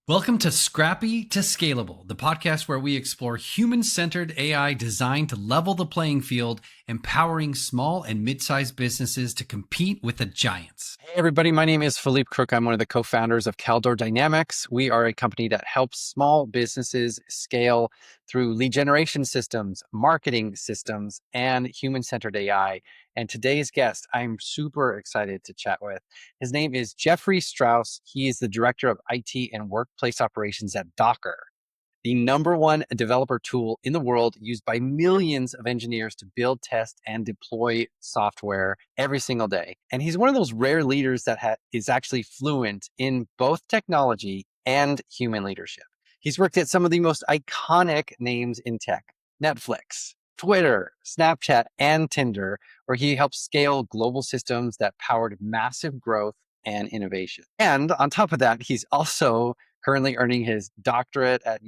Welcome to Scrappy to Scalable, the podcast where we explore human-centered AI designed to level the playing field, empowering small and mid-sized businesses to compete with the giants. Hey everybody, my name is Felipe Crook. I'm one of the co-founders of Caldor Dynamics. We are a company that helps small businesses scale through lead generation systems, marketing systems, and human-centered AI. And today's guest, I'm super excited to chat with. His name is Jeffrey Strauss. He is the director of IT and workplace operations at Docker, the number one developer tool in the world used by millions of engineers to build, test, and deploy software every single day. And he's one of those rare leaders that is actually fluent in both technology and human leadership. He's worked at some of the most iconic names in tech: Netflix, Twitter, Snapchat, and Tinder, where he helped scale global systems that powered massive growth and innovation. And on top of that, he's also currently earning his doctorate at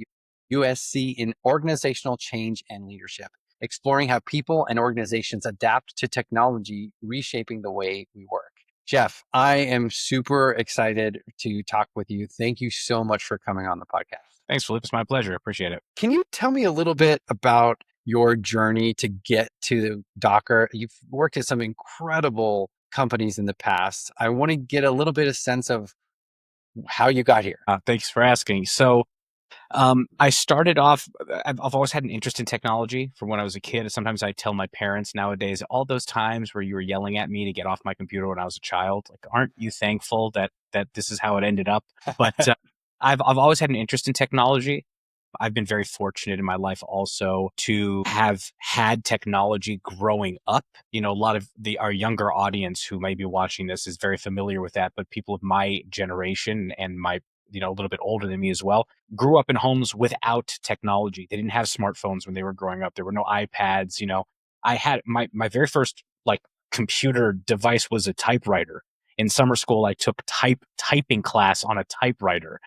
USC in organizational change and leadership, exploring how people and organizations adapt to technology, reshaping the way we work. Jeff, I am super excited to talk with you. Thank you so much for coming on the podcast. Thanks, Felipe. It's my pleasure. I appreciate it. Can you tell me a little bit about your journey to get to Docker? You've worked at some incredible companies in the past. I want to get a little bit of sense of how you got here. Thanks for asking. So I started off, I've always had an interest in technology from when I was a kid. Sometimes I tell my parents nowadays, all those times where you were yelling at me to get off my computer when I was a child, like, aren't you thankful that this is how it ended up? But I've always had an interest in technology. I've been very fortunate in my life also to have had technology growing up. You know, a lot of our younger audience who may be watching this is very familiar with that, but people of my generation and my, a little bit older than me as well, grew up in homes without technology. They didn't have smartphones when they were growing up. There were no iPads. I had my very first computer device was a typewriter. In summer school, I took typing class on a typewriter.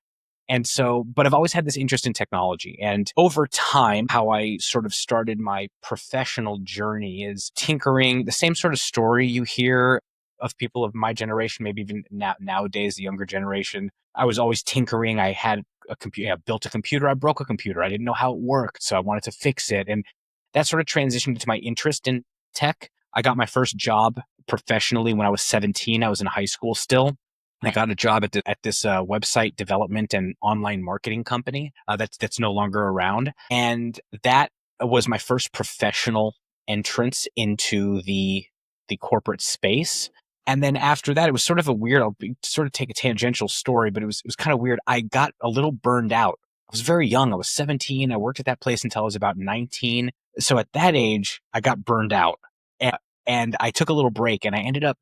And so, but I've always had this interest in technology. And over time, how I sort of started my professional journey is tinkering, the same sort of story you hear of people of my generation, maybe even nowadays, the younger generation. I was always tinkering. I had a computer, I built a computer, I broke a computer. I didn't know how it worked, so I wanted to fix it. And that sort of transitioned into my interest in tech. I got my first job professionally when I was 17. I was in high school still. I got a job at this website development and online marketing company that's no longer around. And that was my first professional entrance into the corporate space. And then after that, it was sort of I'll sort of take a tangential story, but it was kind of weird. I got a little burned out. I was very young. I was 17. I worked at that place until I was about 19. So at that age, I got burned out. And I took a little break, and I ended up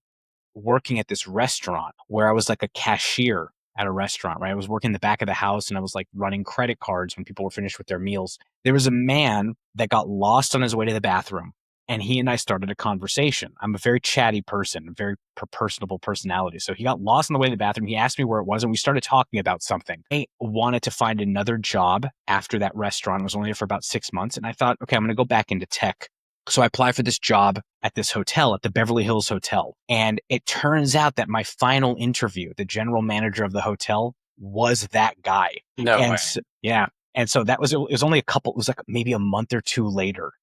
working at this restaurant where I was like a cashier at a restaurant, right? I was working in the back of the house, and I was like running credit cards when people were finished with their meals. There was a man that got lost on his way to the bathroom, and he and I started a conversation. I'm a very chatty person, a very personable personality. So he got lost on the way to the bathroom. He asked me where it was, and we started talking about something. I wanted to find another job after that restaurant. I was only there for about 6 months, and I thought, okay, I'm going to go back into tech. So I applied for this job at this hotel, at the Beverly Hills Hotel. And it turns out that my final interview, the general manager of the hotel, was that guy. No way. So, yeah. And so it was only it was like maybe a month or two later.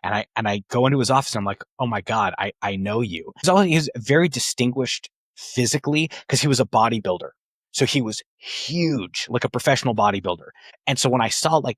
And I go into his office, and I'm like, oh my God, I know you. He was very distinguished physically because he was a bodybuilder. So he was huge, like a professional bodybuilder. And so when I saw the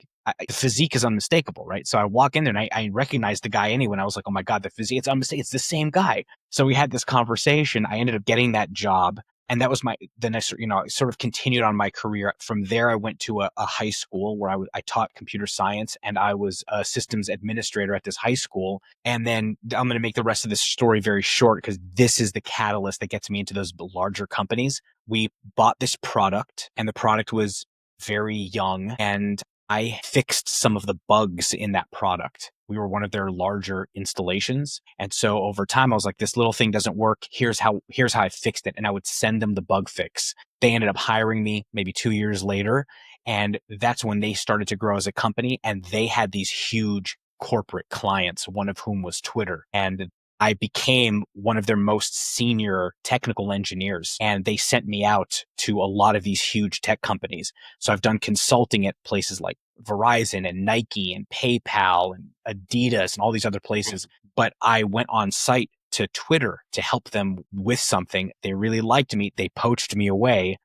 physique is unmistakable, right? So I walk in there, and I recognized the guy anyway. And I was like, oh my God, the physique, it's unmistakable. It's the same guy. So we had this conversation. I ended up getting that job. And that was the next, I sort of continued on my career. From there, I went to a high school where I taught computer science, and I was a systems administrator at this high school. And then I'm going to make the rest of this story very short because this is the catalyst that gets me into those larger companies. We bought this product, and the product was very young, and I fixed some of the bugs in that product. We were one of their larger installations. And so over time, I was like, this little thing doesn't work. Here's how I fixed it. And I would send them the bug fix. They ended up hiring me maybe 2 years later. And that's when they started to grow as a company. And they had these huge corporate clients, one of whom was Twitter. And I became one of their most senior technical engineers, and they sent me out to a lot of these huge tech companies. So I've done consulting at places like Verizon and Nike and PayPal and Adidas and all these other places. But I went on site to Twitter to help them with something. They really liked me. They poached me away.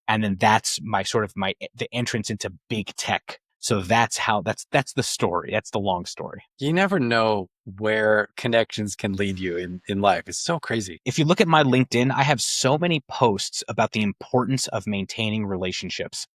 And then that's the entrance into big tech. So that's the story. That's the long story. You never know where connections can lead you in life. It's so crazy. If you look at my LinkedIn, I have so many posts about the importance of maintaining relationships,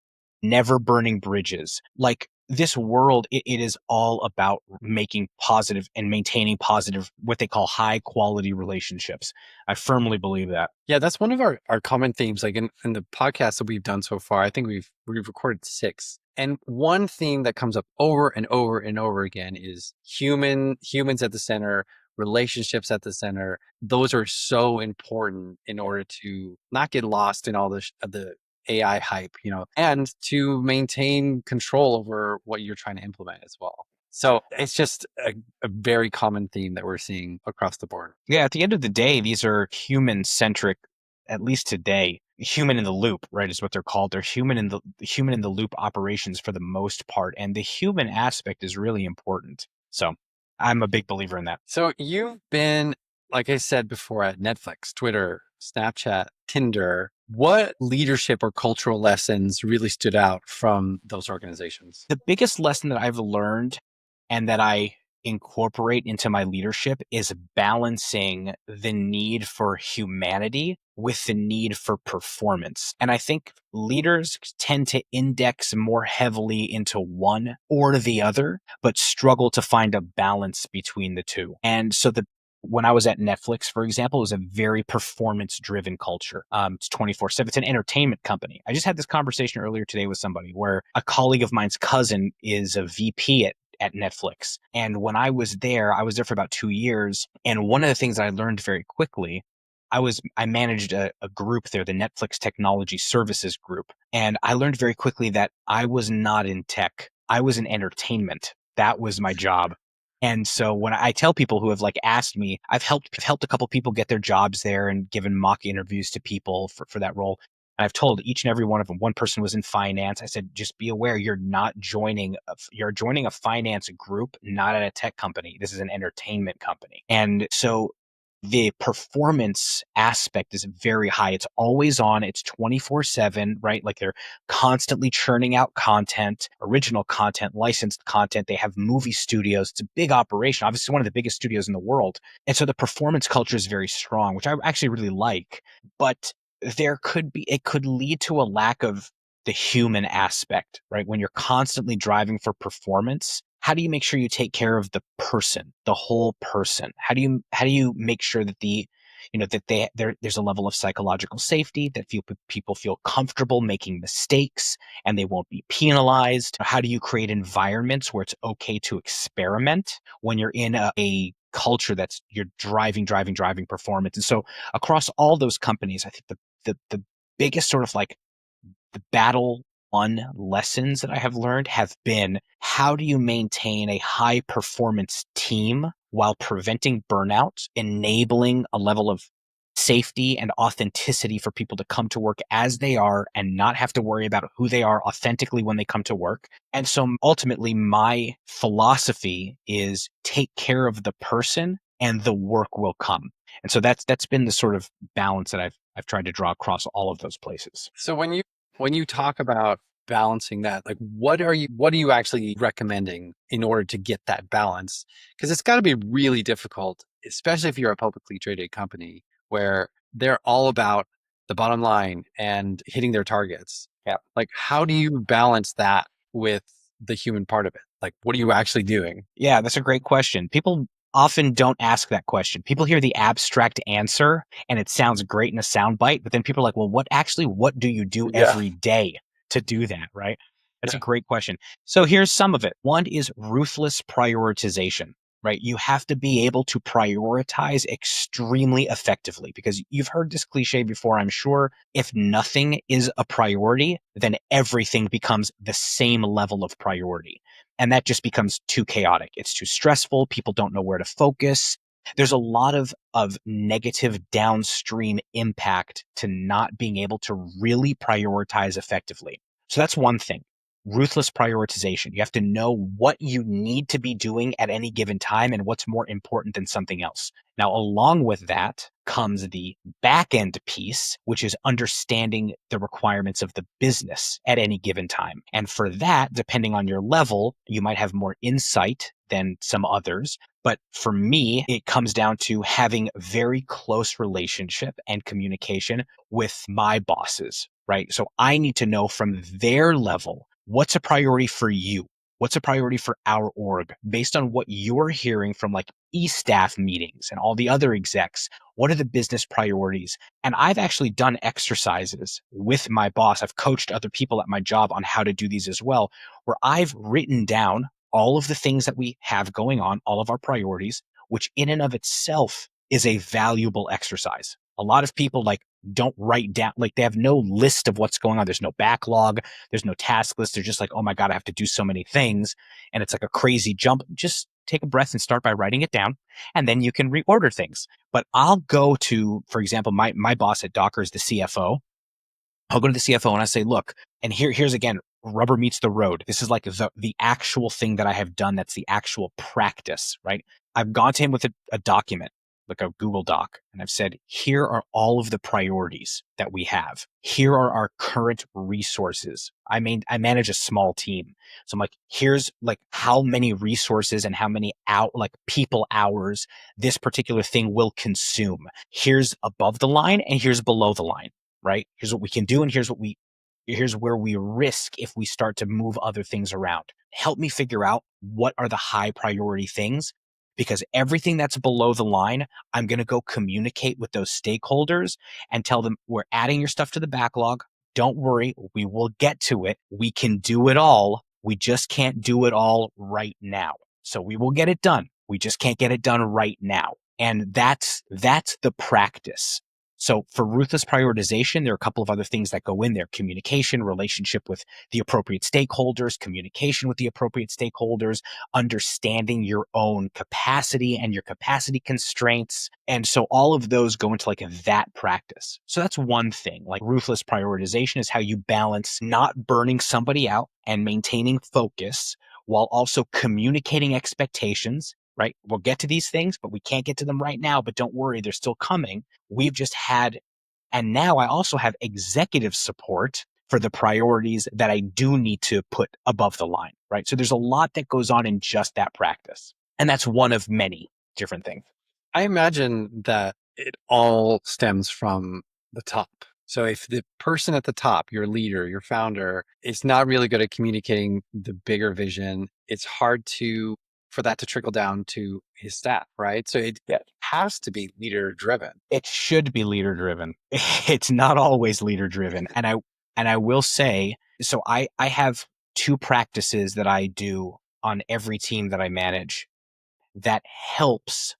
never burning bridges. Like this world, it is all about making positive and maintaining positive, what they call high quality relationships. I firmly believe that. Yeah, that's one of our common themes. Like in the podcasts that we've done so far, I think we've recorded 6. And one theme that comes up over and over and over again is humans at the center, relationships at the center. Those are so important in order to not get lost in all the AI hype, and to maintain control over what you're trying to implement as well. So it's just a very common theme that we're seeing across the board. Yeah, at the end of the day, these are human centric, at least today. Human in the loop, right, is what they're called. They're human in the loop operations for the most part, and the human aspect is really important. So I'm a big believer in that. So you've been, like I said before, at Netflix, Twitter, Snapchat, Tinder. What leadership or cultural lessons really stood out from those organizations? The biggest lesson that I've learned and that I incorporate into my leadership is balancing the need for humanity with the need for performance. And I think leaders tend to index more heavily into one or the other, but struggle to find a balance between the two. And so when I was at Netflix, for example, it was a very performance-driven culture. It's 24/7. It's an entertainment company. I just had this conversation earlier today with somebody where a colleague of mine's cousin is a VP at Netflix. And when I was there for about 2 years. And one of the things that I learned very quickly, I managed a group there, the Netflix Technology Services Group. And I learned very quickly that I was not in tech. I was in entertainment. That was my job. And so when I tell people who have asked me, I've helped a couple people get their jobs there and given mock interviews to people for that role. And I've told each and every one of them, one person was in finance. I said, just be aware you're joining a finance group, not at a tech company. This is an entertainment company. And so the performance aspect is very high. It's always on. It's 24/7, right? Like they're constantly churning out content, original content, licensed content. They have movie studios. It's a big operation, obviously one of the biggest studios in the world. And so the performance culture is very strong, which I actually really like. But it could lead to a lack of the human aspect, right? When you're constantly driving for performance, how do you make sure you take care of the person, the whole person? How do you make sure that there's a level of psychological safety, that people feel comfortable making mistakes and they won't be penalized? How do you create environments where it's okay to experiment when you're in a culture that's you're driving performance? And so across all those companies, I think the biggest sort of the battle one lessons that I have learned have been, how do you maintain a high performance team while preventing burnout, enabling a level of safety and authenticity for people to come to work as they are and not have to worry about who they are authentically when they come to work. And so ultimately my philosophy is take care of the person and the work will come. And so that's been the sort of balance that I've tried to draw across all of those places. So when you talk about balancing that, what are you actually recommending in order to get that balance? Because it's got to be really difficult, especially if you're a publicly traded company where they're all about the bottom line and hitting their targets. Yeah. How do you balance that with the human part of it? What are you actually doing? Yeah, that's a great question. People often don't ask that question. People hear the abstract answer and it sounds great in a soundbite, but then people are like, well, what do you do every day to do that, right? That's a great question. So here's some of it. One is ruthless prioritization, right? You have to be able to prioritize extremely effectively, because you've heard this cliche before, I'm sure. If nothing is a priority, then everything becomes the same level of priority. And that just becomes too chaotic. It's too stressful. People don't know where to focus. There's a lot of negative downstream impact to not being able to really prioritize effectively. So that's one thing. Ruthless prioritization. You have to know what you need to be doing at any given time and what's more important than something else. Now, along with that comes the back end piece, which is understanding the requirements of the business at any given time. And for that, depending on your level, you might have more insight than some others. But for me, it comes down to having very close relationship and communication with my bosses, right? So I need to know from their level, what's a priority for you? What's a priority for our org based on what you're hearing from like e-staff meetings and all the other execs? What are the business priorities? And I've actually done exercises with my boss. I've coached other people at my job on how to do these as well, where I've written down all of the things that we have going on, all of our priorities, which in and of itself is a valuable exercise. A lot of people like don't write down, like they have no list of what's going on. There's no backlog. There's no task list. They're just like, oh my God, I have to do so many things. And it's like a crazy jump. Just take a breath and start by writing it down. And then you can reorder things. But I'll go to, for example, my boss at Docker is the CFO. I'll go to the CFO and I say, look, and here's again, rubber meets the road. This is like the actual thing that I have done. That's the actual practice, right? I've gone to him with a document, like a Google Doc, and I've said, here are all of the priorities that we have. Here are our current resources. I manage a small team. So I'm like, here's like how many resources and how many people hours this particular thing will consume. Here's above the line and here's below the line. Right? Here's what we can do. And here's where we risk if we start to move other things around. Help me figure out what are the high priority things, because everything that's below the line, I'm going to go communicate with those stakeholders and tell them we're adding your stuff to the backlog. Don't worry. We will get to it. We can do it all. We just can't do it all right now. So we will get it done. We just can't get it done right now. And that's the practice. So for ruthless prioritization, there are a couple of other things that go in there: communication, relationship with the appropriate stakeholders, communication with the appropriate stakeholders, understanding your own capacity and your capacity constraints. And so all of those go into like that practice. So that's one thing. Like ruthless prioritization is how you balance not burning somebody out and maintaining focus while also communicating expectations. Right? We'll get to these things, but we can't get to them right now. But don't worry, they're still coming. We've just had, and now I also have executive support for the priorities that I do need to put above the line, right? So there's a lot that goes on in just that practice. And that's one of many different things. I imagine that it all stems from the top. So if the person at the top, your leader, your founder, is not really good at communicating the bigger vision, it's hard for that to trickle down to his staff, right? So it has to be leader driven. It should be leader driven. It's not always leader driven. And I will say, so I have two practices that I do on every team that I manage that helps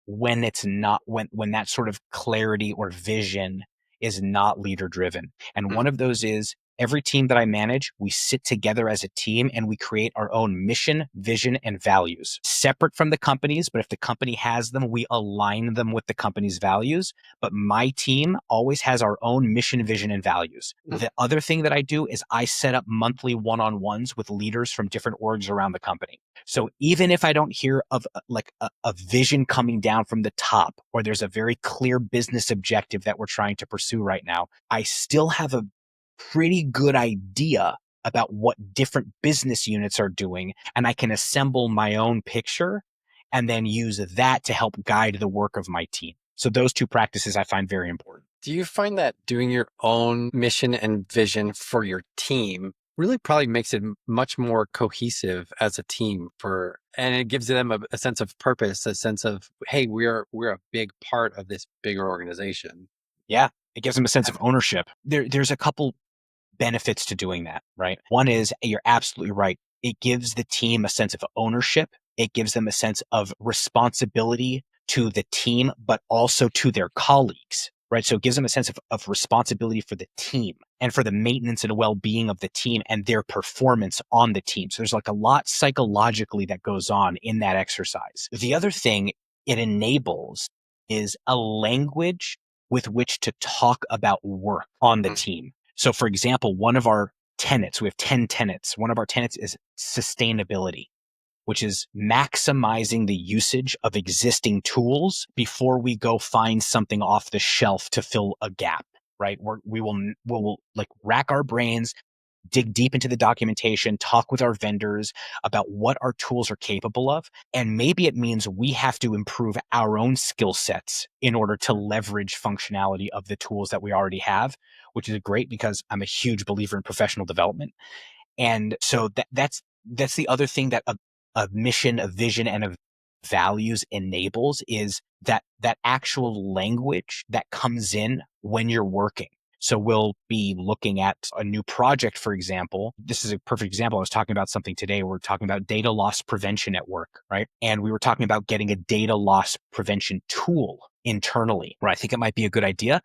when it's not, when that sort of clarity or vision is not leader driven. And one of those is, every team that I manage, we sit together as a team and we create our own mission, vision, and values, separate from the company's. But if the company has them, we align them with the company's values. But my team always has our own mission, vision, and values. The other thing that I do is I set up monthly one-on-ones with leaders from different orgs around the company. So even if I don't hear of like a vision coming down from the top, or there's a very clear business objective that we're trying to pursue right now, I still have a pretty good idea about what different business units are doing, and I can assemble my own picture and then use that to help guide the work of my team. So those two practices I find very important. Do you find that doing your own mission and vision for your team really probably makes it much more cohesive as a team, and it gives them a sense of purpose, a sense of, hey, we're a big part of this bigger organization? Yeah, it gives them a sense of ownership. There's a couple benefits to doing that, right? One is, you're absolutely right. It gives the team a sense of ownership. It gives them a sense of responsibility to the team, but also to their colleagues, right? So it gives them a sense of responsibility for the team and for the maintenance and well-being of the team and their performance on the team. So there's like a lot psychologically that goes on in that exercise. The other thing, it enables is a language with which to talk about work on the team. So for example, one of our tenets, we have 10 tenets. One of our tenets is sustainability, which is maximizing the usage of existing tools before we go find something off the shelf to fill a gap, right? We'll like rack our brains, dig deep into the documentation, talk with our vendors about what our tools are capable of. And maybe it means we have to improve our own skill sets in order to leverage functionality of the tools that we already have, which is great because I'm a huge believer in professional development. And so that's the other thing that a mission, a vision, and a values enables is that actual language that comes in when you're working. So we'll be looking at a new project, for example. This is a perfect example. I was talking about something today. We're talking about data loss prevention at work, right? And we were talking about getting a data loss prevention tool internally, where I think it might be a good idea.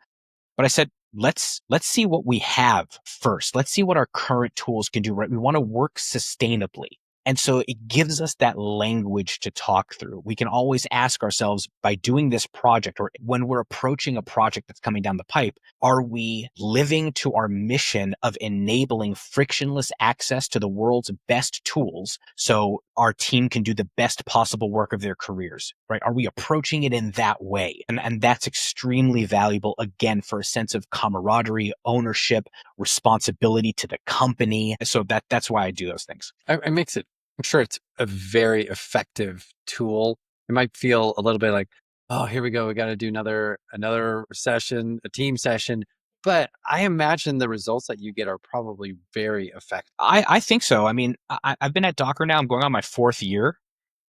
But I said, let's see what we have first. Let's see what our current tools can do, right? We want to work sustainably. And so it gives us that language to talk through. We can always ask ourselves, by doing this project, or when we're approaching a project that's coming down the pipe, are we living to our mission of enabling frictionless access to the world's best tools so our team can do the best possible work of their careers, right? Are we approaching it in that way? And that's extremely valuable, again, for a sense of camaraderie, ownership, responsibility to the company. So that's why I do those things. It makes it, I'm sure it's a very effective tool. It might feel a little bit like, oh, here we go. We got to do another session, a team session. But I imagine the results that you get are probably very effective. I think so. I mean, I've been at Docker now. I'm going on my 4th year.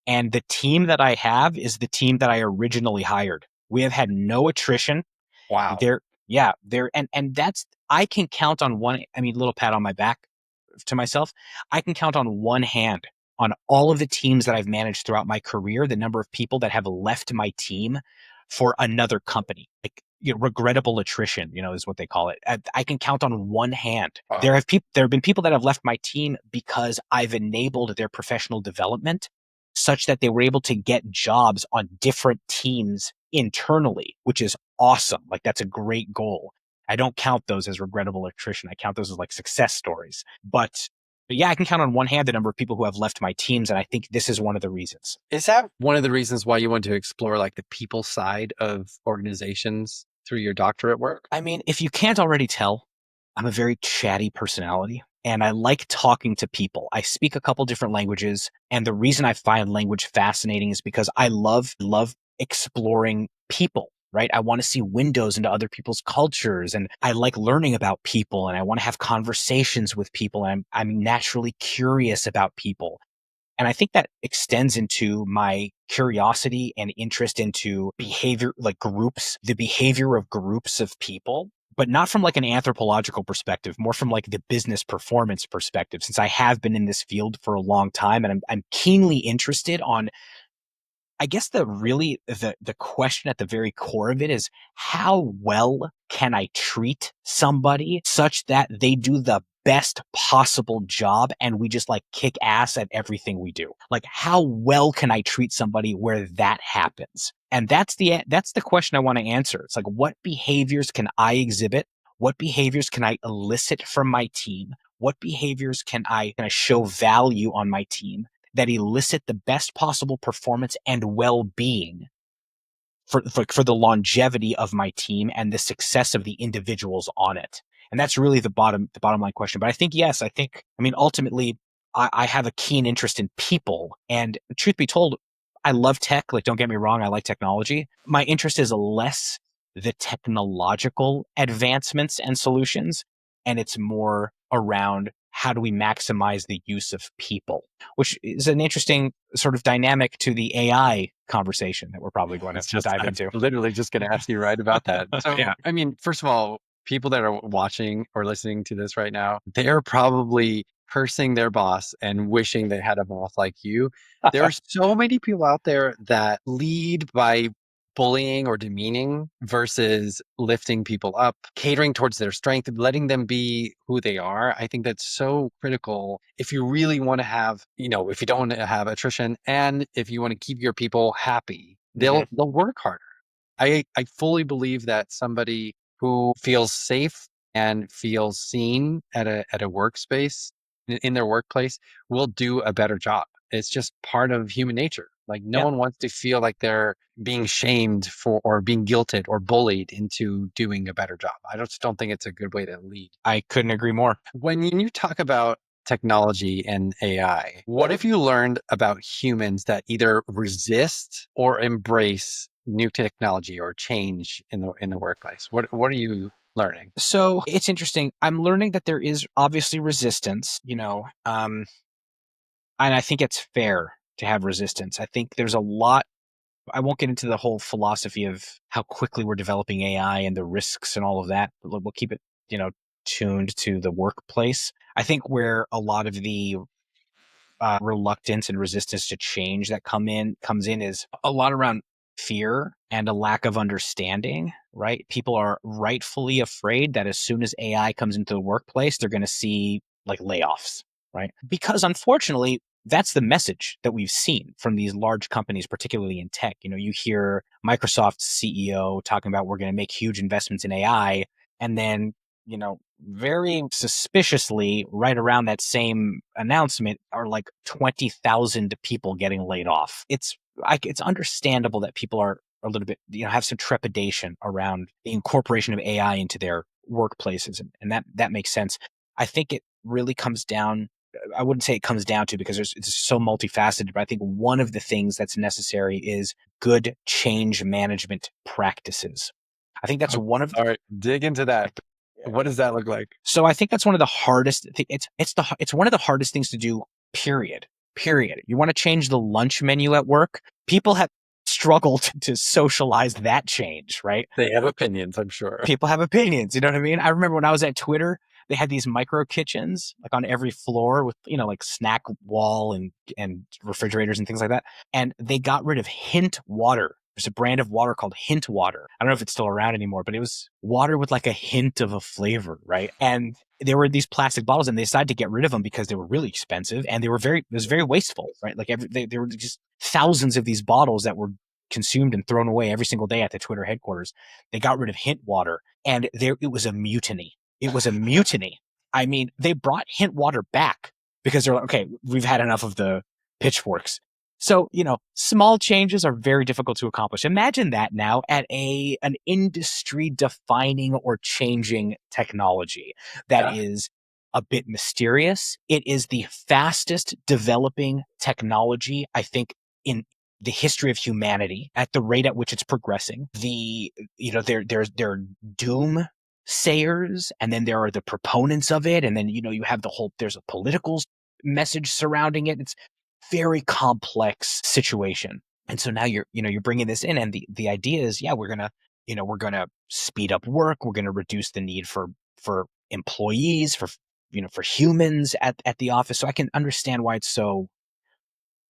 And the team that I have is the team that I originally hired. We have had no attrition. Wow. And that's, I can count on one, I mean, little pat on my back to myself. I can count on one hand on all of the teams that I've managed throughout my career, the number of people that have left my team for another company. Like, regrettable attrition, is what they call it. I can count on one hand. Wow. There have been people that have left my team because I've enabled their professional development such that they were able to get jobs on different teams internally, which is awesome. Like, that's a great goal. I don't count those as regrettable attrition. I count those as like success stories. But yeah, I can count on one hand the number of people who have left my teams. And I think this is one of the reasons. Is that one of the reasons why you want to explore like the people side of organizations through your doctorate work? I mean, if you can't already tell, I'm a very chatty personality and I like talking to people. I speak a couple different languages. And the reason I find language fascinating is because I love exploring people. Right? I want to see windows into other people's cultures, and I like learning about people, and I want to have conversations with people, and I'm naturally curious about people. And I think that extends into my curiosity and interest into behavior, like groups, the behavior of groups of people, but not from like an anthropological perspective, more from like the business performance perspective, since I have been in this field for a long time, and I'm keenly interested on, I guess the question at the very core of it is, how well can I treat somebody such that they do the best possible job and we just like kick ass at everything we do? Like, how well can I treat somebody where that happens? And that's the question I want to answer. It's like, what behaviors can I exhibit? What behaviors can I elicit from my team? What behaviors can I show value on my team that elicit the best possible performance and well-being for the longevity of my team and the success of the individuals on it? And that's really the bottom line question. But I think, yes, I mean, ultimately, I have a keen interest in people. And truth be told, I love tech. Like, don't get me wrong, I like technology. My interest is less the technological advancements and solutions, and it's more around how do we maximize the use of people, which is an interesting sort of dynamic to the AI conversation that we're probably going to dive into. I'm literally just going to ask you right about that. So, Yeah. I mean, first of all, people that are watching or listening to this right now, they're probably cursing their boss and wishing they had a boss like you. There are so many people out there that lead by bullying or demeaning versus lifting people up, catering towards their strength, letting them be who they are. I think that's so critical if you really want to have, if you don't want to have attrition and if you want to keep your people happy. they'll work harder. I fully believe that somebody who feels safe and feels seen at a workspace in their workplace will do a better job. It's just part of human nature. Like no Yeah. one wants to feel like they're being shamed for or being guilted or bullied into doing a better job. I just don't think it's a good way to lead. I couldn't agree more. When you talk about technology and AI, what if you learned about humans that either resist or embrace new technology or change in the workplace? What are you learning? So it's interesting. I'm learning that there is obviously resistance, and I think it's fair to have resistance. I think there's a lot. I won't get into the whole philosophy of how quickly we're developing AI and the risks and all of that. We'll keep it, tuned to the workplace. I think where a lot of the reluctance and resistance to change that comes in is a lot around fear and a lack of understanding, right? People are rightfully afraid that as soon as AI comes into the workplace, they're going to see like layoffs, right? Because unfortunately, that's the message that we've seen from these large companies, particularly in tech. You hear Microsoft's CEO talking about we're going to make huge investments in AI, and then very suspiciously, right around that same announcement are like 20,000 people getting laid off. It's understandable that people are a little bit, have some trepidation around the incorporation of AI into their workplaces. And that makes sense. I think it really comes down, I wouldn't say it comes down to because it's so multifaceted, but I think one of the things that's necessary is good change management practices. I think that's one of All right, dig into that. What does that look like? So I think that's one of the hardest. It's one of the hardest things to do. Period. Period. You want to change the lunch menu at work? People have struggled to socialize that change, right? They have opinions, I'm sure. People have opinions. You know what I mean? I remember when I was at Twitter, they had these micro kitchens like on every floor with like snack wall and refrigerators and things like that. And they got rid of Hint water. There's a brand of water called Hint water. I don't know if it's still around anymore, but it was water with like a hint of a flavor, right? And there were these plastic bottles, and they decided to get rid of them because they were really expensive and it was very wasteful, right? Like there were just thousands of these bottles that were consumed and thrown away every single day at the Twitter headquarters. They got rid of Hint water, and it was a mutiny. It was a mutiny. I mean, they brought Hint water back because they're like, okay, we've had enough of the pitchforks. So, small changes are very difficult to accomplish. Imagine that now at an industry defining or changing technology that is a bit mysterious. It is the fastest developing technology, I think, in the history of humanity at the rate at which it's progressing. There are doom sayers, and then there are the proponents of it. And then, you have there's a political message surrounding it. It's very complex situation. And so now you're bringing this in, and the idea is, we're going to speed up work. We're going to reduce the need for employees, for humans at the office. So I can understand why it's so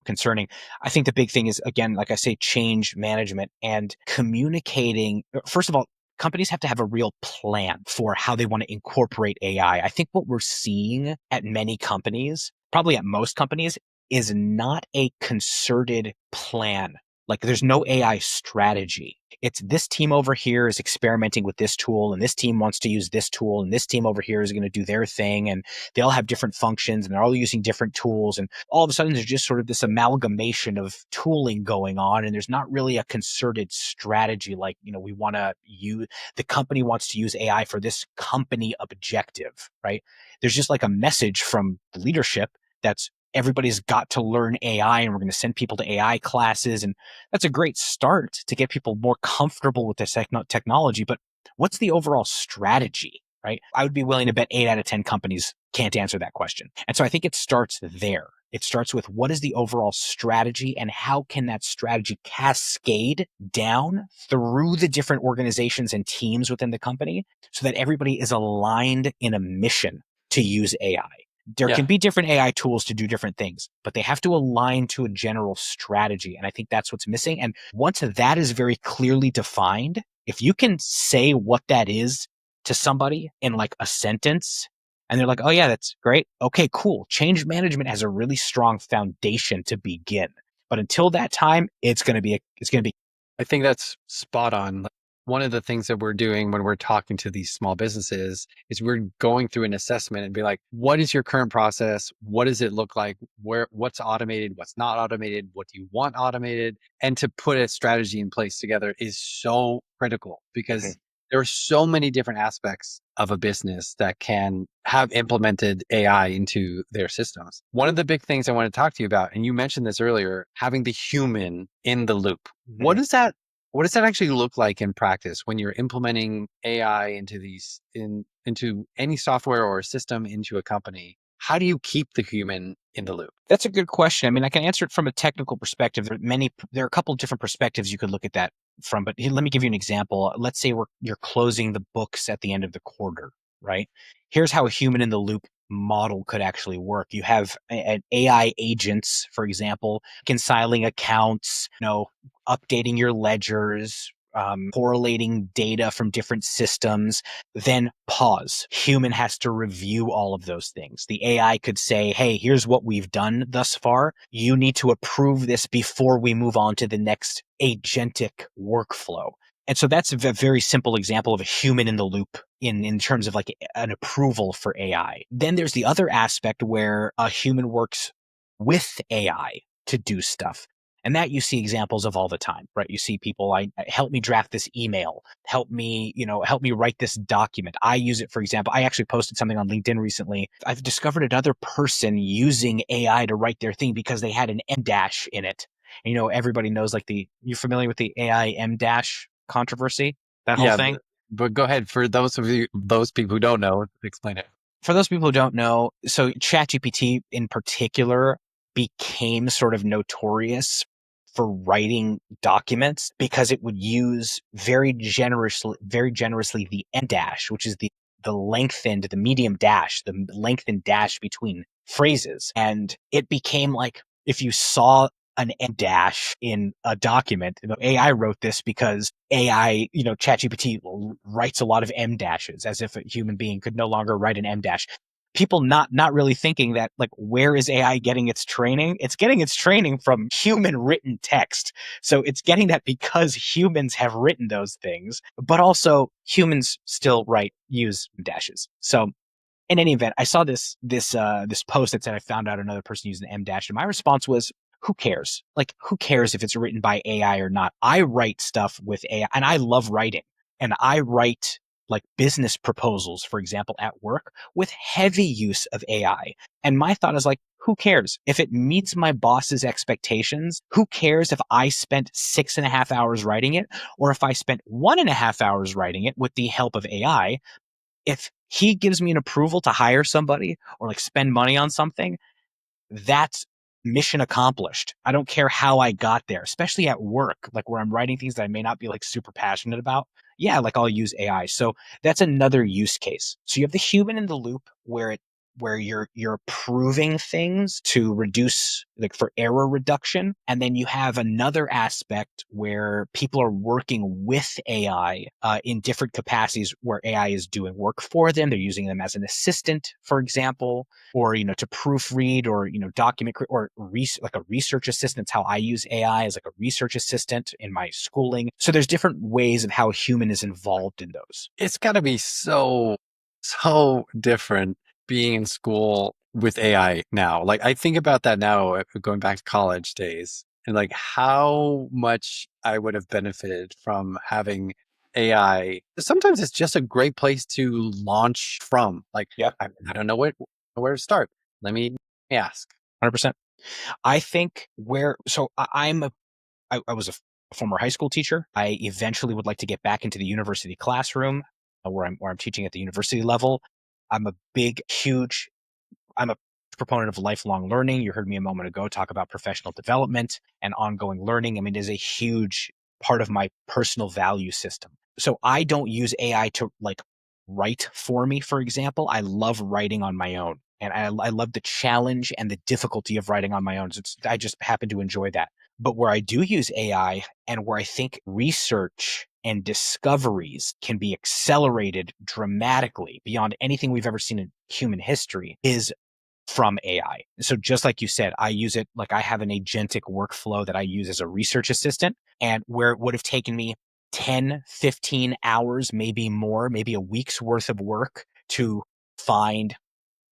concerning. I think the big thing is, again, like I say, change management and communicating. First of all, companies have to have a real plan for how they want to incorporate AI. I think what we're seeing at many companies, probably at most companies, is not a concerted plan. Like there's no AI strategy. It's this team over here is experimenting with this tool, and this team wants to use this tool, and this team over here is going to do their thing, and they all have different functions, and they're all using different tools. And all of a sudden, there's just sort of this amalgamation of tooling going on, and there's not really a concerted strategy. Like, we want to use, the company wants to use AI for this company objective, right? There's just like a message from the leadership that's everybody's got to learn AI, and we're going to send people to AI classes. And that's a great start to get people more comfortable with this technology. But what's the overall strategy, right? I would be willing to bet 8 out of 10 companies can't answer that question. And so I think it starts there. It starts with what is the overall strategy, and how can that strategy cascade down through the different organizations and teams within the company so that everybody is aligned in a mission to use AI. There can be different AI tools to do different things, but they have to align to a general strategy. And I think that's what's missing. And once that is very clearly defined, if you can say what that is to somebody in like a sentence, and they're like, oh yeah, that's great. Okay, cool. Change management has a really strong foundation to begin. But until that time, it's going to be I think that's spot on. Like, one of the things that we're doing when we're talking to these small businesses is we're going through an assessment and be like, what is your current process? What does it look like? What's automated? What's not automated? What do you want automated? And to put a strategy in place together is so critical Mhm. because there are so many different aspects of a business that can have implemented AI into their systems. One of the big things I want to talk to you about, and you mentioned this earlier, having the human in the loop. Mhm. What does that actually look like in practice when you're implementing AI into into any software or system into a company? How do you keep the human in the loop? That's a good question. I mean, I can answer it from a technical perspective. There are a couple of different perspectives you could look at that from, but let me give you an example. Let's say you're closing the books at the end of the quarter, right? Here's how a human in the loop model could actually work. You have an AI agents, for example, reconciling accounts, updating your ledgers, correlating data from different systems, then pause. Human has to review all of those things. The AI could say, hey, here's what we've done thus far. You need to approve this before we move on to the next agentic workflow. And so that's a very simple example of a human in the loop in terms of like an approval for AI. Then there's the other aspect where a human works with AI to do stuff. And that you see examples of all the time, right? You see people, help me draft this email, help me write this document. I use it, for example, I actually posted something on LinkedIn recently. I've discovered another person using AI to write their thing because they had an M dash in it. And, everybody knows you're familiar with the AI M dash controversy, that whole Yeah, thing? but go ahead. For those people who don't know, explain it. For those people who don't know, so ChatGPT in particular became sort of notorious for writing documents because it would use very generously the end dash, which is the medium dash, the lengthened dash between phrases. And it became like if you saw an end dash in a document, AI wrote this because AI, ChatGPT writes a lot of M dashes as if a human being could no longer write an M dash. People not really thinking that, like, where is AI getting its training? It's getting its training from human written text. So it's getting that because humans have written those things, but also humans still use dashes. So in any event, I saw this post that said I found out another person using M dash, and my response was, who cares? Like, who cares if it's written by AI or not? I write stuff with AI, and I love writing, and I write like business proposals, for example, at work with heavy use of AI. And my thought is like, who cares if it meets my boss's expectations? Who cares if I spent 6.5 hours writing it, or if I spent 1.5 hours writing it with the help of AI? If he gives me an approval to hire somebody or like spend money on something, that's mission accomplished. I don't care how I got there, especially at work, like where I'm writing things that I may not be like super passionate about. Yeah, like I'll use AI. So that's another use case. So you have the human in the loop where you're approving things to reduce, like, for error reduction, and then you have another aspect where people are working with AI in different capacities where AI is doing work for them. They're using them as an assistant, for example, or to proofread, or document, or like a research assistant. It's how I use AI, as like a research assistant in my schooling. So there's different ways of how a human is involved in those. It's got to be so different being in school with AI now. Like I think about that now, going back to college days, and like how much I would have benefited from having AI. Sometimes it's just a great place to launch from. Like Yeah, I don't know where to start. Let me ask. 100%. I think I was a former high school teacher. I eventually would like to get back into the university classroom, where I'm teaching at the university level. I'm a huge I'm a proponent of lifelong learning. You heard me a moment ago talk about professional development and ongoing learning. I mean, it is a huge part of my personal value system. So I don't use AI to like write for me, for example. I love writing on my own. And I love the challenge and the difficulty of writing on my own. So I just happen to enjoy that. But where I do use AI, and where I think research and discoveries can be accelerated dramatically beyond anything we've ever seen in human history, is from AI. So just like you said, I use it like I have an agentic workflow that I use as a research assistant, and where it would have taken me 10, 15 hours, maybe more, maybe a week's worth of work to find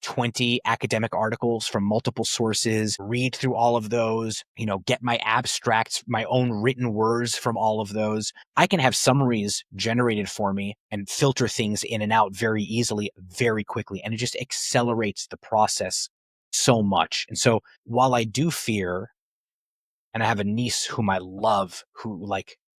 20 academic articles from multiple sources, read through all of those, get my abstracts, my own written words from all of those. I can have summaries generated for me and filter things in and out very easily, very quickly. And it just accelerates the process so much. And so while I do fear, and I have a niece whom I love who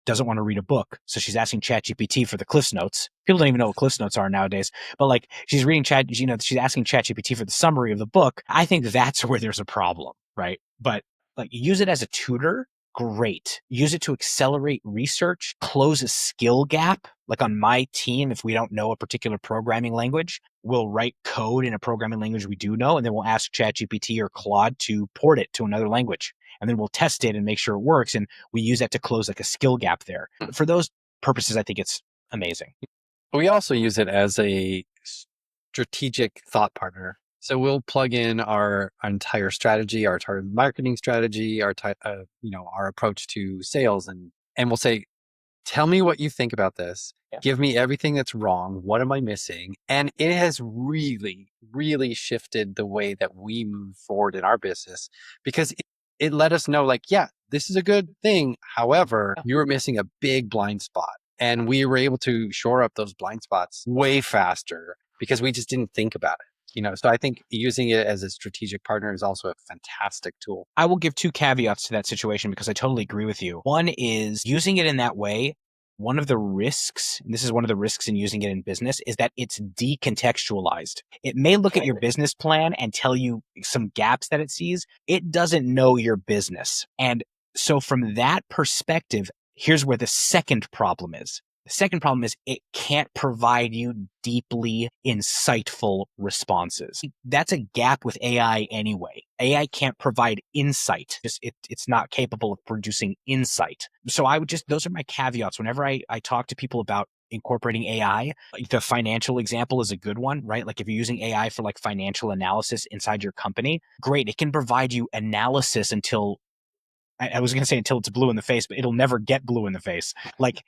doesn't want to read a book. So she's asking ChatGPT for the Cliffs Notes. People don't even know what Cliffs Notes are nowadays, but she's reading she's asking ChatGPT for the summary of the book. I think that's where there's a problem, right? But use it as a tutor. Great. Use it to accelerate research, close a skill gap. Like on my team, if we don't know a particular programming language, we'll write code in a programming language we do know, and then we'll ask ChatGPT or Claude to port it to another language. And then we'll test it and make sure it works. And we use that to close a skill gap there. For those purposes, I think it's amazing. We also use it as a strategic thought partner. So we'll plug in our entire strategy, our target marketing strategy, our approach to sales, and we'll say, tell me what you think about this. Yeah. Give me everything that's wrong. What am I missing? And it has really, really shifted the way that we move forward in our business, because it let us know yeah, this is a good thing. However, you were missing a big blind spot. And we were able to shore up those blind spots way faster because we just didn't think about it. So I think using it as a strategic partner is also a fantastic tool. I will give two caveats to that situation because I totally agree with you. One is using it in that way. One of the risks, and this is one of the risks in using it in business, is that it's decontextualized. It may look at your business plan and tell you some gaps that it sees. It doesn't know your business. And so from that perspective, here's where the second problem is. The second problem is it can't provide you deeply insightful responses. That's a gap with AI anyway. AI can't provide insight. It's not capable of producing insight. So those are my caveats. Whenever I talk to people about incorporating AI, the financial example is a good one, right? Like if you're using AI for financial analysis inside your company, great. It can provide you analysis until I was going to say until it's blue in the face, but it'll never get blue in the face.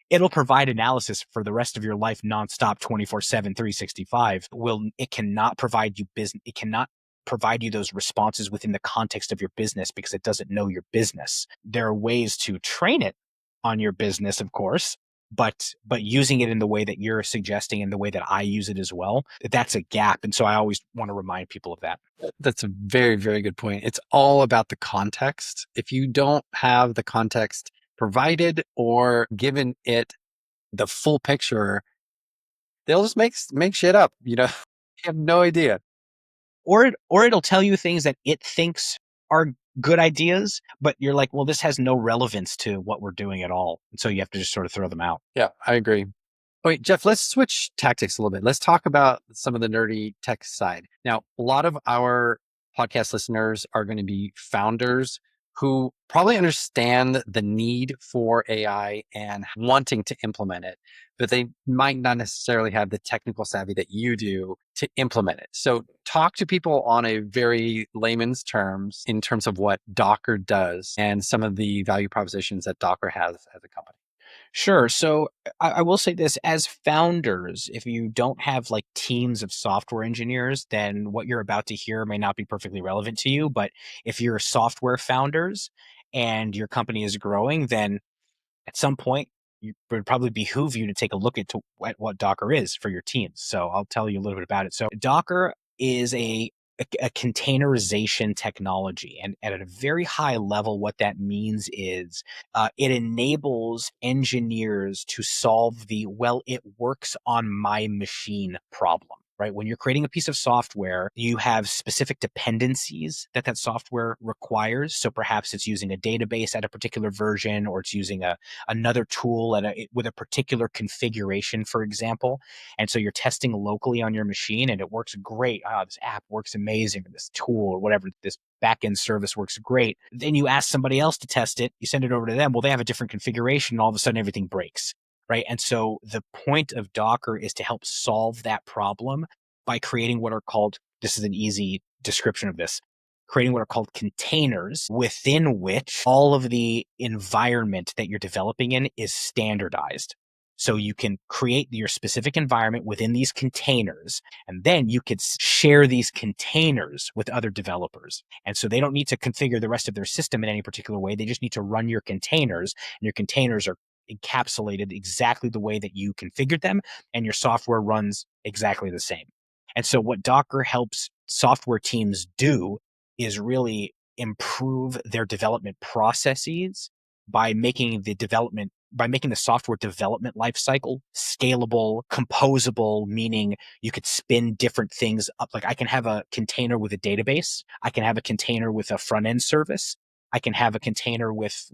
It'll provide analysis for the rest of your life, nonstop, 24/7, 365. It cannot provide you business. It cannot provide you those responses within the context of your business because it doesn't know your business. There are ways to train it on your business, of course, but using it in the way that you're suggesting and the way that I use it as well, that's a gap. And so I always want to remind people of that. That's a very, very good point. It's all about the context. If you don't have the context provided or given it the full picture, they'll just make shit up. You have no idea. Or it'll tell you things that it thinks are good ideas, but you're like, well, this has no relevance to what we're doing at all. And so you have to just sort of throw them out. Yeah, I agree. Wait, Jeff, let's switch tactics a little bit. Let's talk about some of the nerdy tech side. Now, a lot of our podcast listeners are going to be founders who probably understand the need for AI and wanting to implement it, but they might not necessarily have the technical savvy that you do to implement it. So talk to people on a very layman's terms in terms of what Docker does and some of the value propositions that Docker has as a company. Sure. So I will say this, as founders, if you don't have teams of software engineers, then what you're about to hear may not be perfectly relevant to you. But if you're software founders and your company is growing, then at some point, it would probably behoove you to take a look at what Docker is for your teams. So I'll tell you a little bit about it. So Docker is a containerization technology. And at a very high level, what that means is it enables engineers to solve it works on my machine problem. Right? When you're creating a piece of software, you have specific dependencies that software requires. So perhaps it's using a database at a particular version, or it's using another tool with a particular configuration, for example. And so you're testing locally on your machine and it works great. This app works amazing, or this tool or whatever, this backend service works great. Then you ask somebody else to test it. You send it over to them. Well, they have a different configuration and all of a sudden everything breaks. Right. And so the point of Docker is to help solve that problem by creating what are called, this is an easy description of this, creating what are called containers within which all of the environment that you're developing in is standardized. So you can create your specific environment within these containers, and then you could share these containers with other developers. And so they don't need to configure the rest of their system in any particular way. They just need to run your containers, and your containers are encapsulated exactly the way that you configured them, and your software runs exactly the same. And so what Docker helps software teams do is really improve their development processes by making the software development lifecycle scalable, composable, meaning you could spin different things up. Like I can have a container with a database. I can have a container with a front end service. I can have a container with,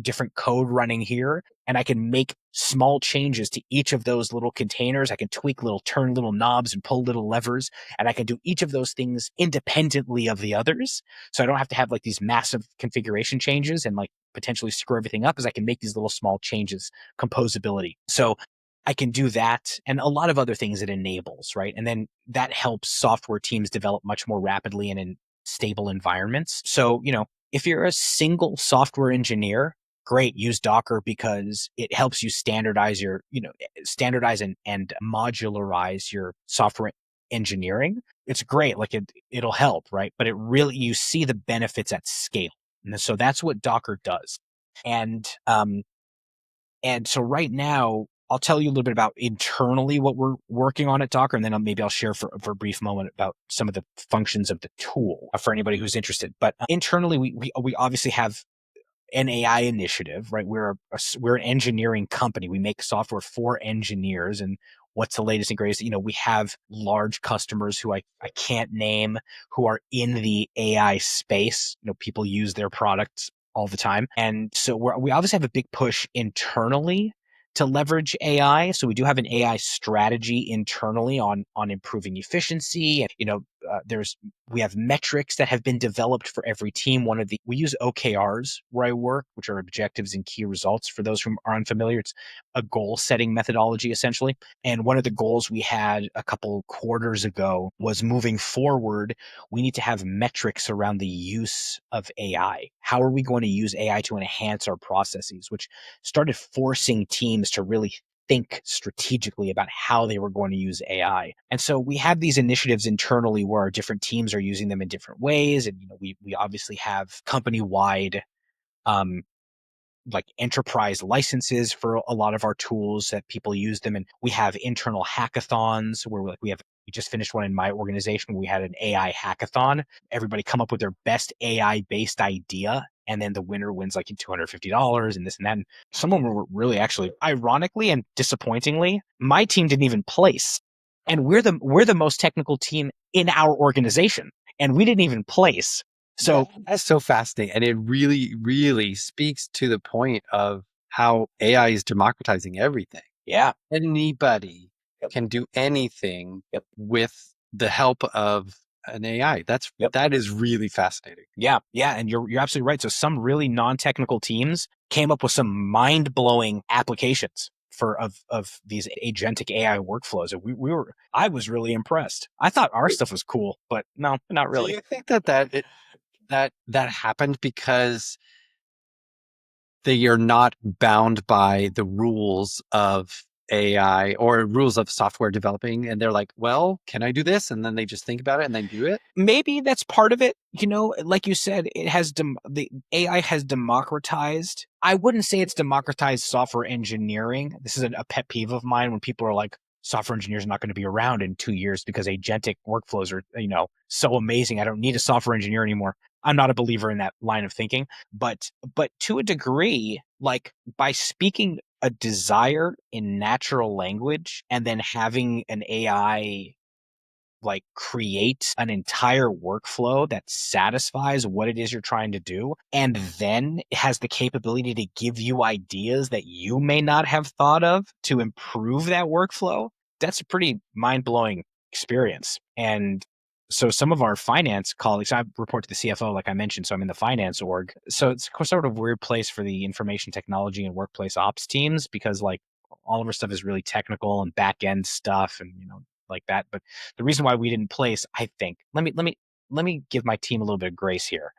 different code running here, and I can make small changes to each of those little containers. I can turn little knobs and pull little levers, and I can do each of those things independently of the others. So I don't have to have like these massive configuration changes and like potentially screw everything up, as I can make these little small changes, composability. So I can do that and a lot of other things it enables, right? And then that helps software teams develop much more rapidly and in stable environments. So, if you're a single software engineer, great, use Docker because it helps you standardize and modularize your software engineering. It's great. Like it'll help, right? But you see the benefits at scale. And so that's what Docker does. And so right now, I'll tell you a little bit about internally what we're working on at Docker, and then maybe I'll share for a brief moment about some of the functions of the tool for anybody who's interested. But internally, we obviously have an AI initiative, right? We're an engineering company. We make software for engineers. And what's the latest and greatest? We have large customers who I can't name, who are in the AI space. People use their products all the time. And so we obviously have a big push internally to leverage AI. So we do have an AI strategy internally on improving efficiency. And, we have metrics that have been developed for every team. We use OKRs where I work, which are objectives and key results. For those who are unfamiliar, it's a goal setting methodology essentially. And one of the goals we had a couple quarters ago was moving forward, we need to have metrics around the use of AI. How are we going to use AI to enhance our processes, which started forcing teams to really think strategically about how they were going to use AI. And so we have these initiatives internally where our different teams are using them in different ways. And we obviously have company-wide like enterprise licenses for a lot of our tools that people use them. And we have internal hackathons where we just finished one in my organization. We had an AI hackathon. Everybody come up with their best AI-based idea, and then the winner wins like $250 and this and that. And some of them were really, actually, ironically and disappointingly, my team didn't even place. And we're the most technical team in our organization, and we didn't even place. So that's so fascinating. And it really, really speaks to the point of how AI is democratizing everything. yeah, Anybody can do anything with the help of an AI. That is really fascinating. Yeah. And you're absolutely right. So some really non-technical teams came up with some mind-blowing applications of these agentic AI workflows. And I was really impressed. I thought our stuff was cool, but no, not really. Do you think that happened because they are not bound by the rules of AI or rules of software developing, and they're like, well, can I do this? And then they just think about it and then do it. Maybe that's part of it. Like you said, the AI has democratized. I wouldn't say it's democratized software engineering. This is a pet peeve of mine when people are like, software engineers are not going to be around in 2 years because agentic workflows are, so amazing. I don't need a software engineer anymore. I'm not a believer in that line of thinking, but to a degree, like by speaking a desire in natural language and then having an AI like create an entire workflow that satisfies what it is you're trying to do, and then it has the capability to give you ideas that you may not have thought of to improve that workflow. That's a pretty mind-blowing experience. And so some of our finance colleagues, I report to the CFO, like I mentioned, so I'm in the finance org. So it's sort of a weird place for the information technology and workplace ops teams, because like all of our stuff is really technical and back end stuff, and like that. But the reason why we didn't place, I think, let me give my team a little bit of grace here.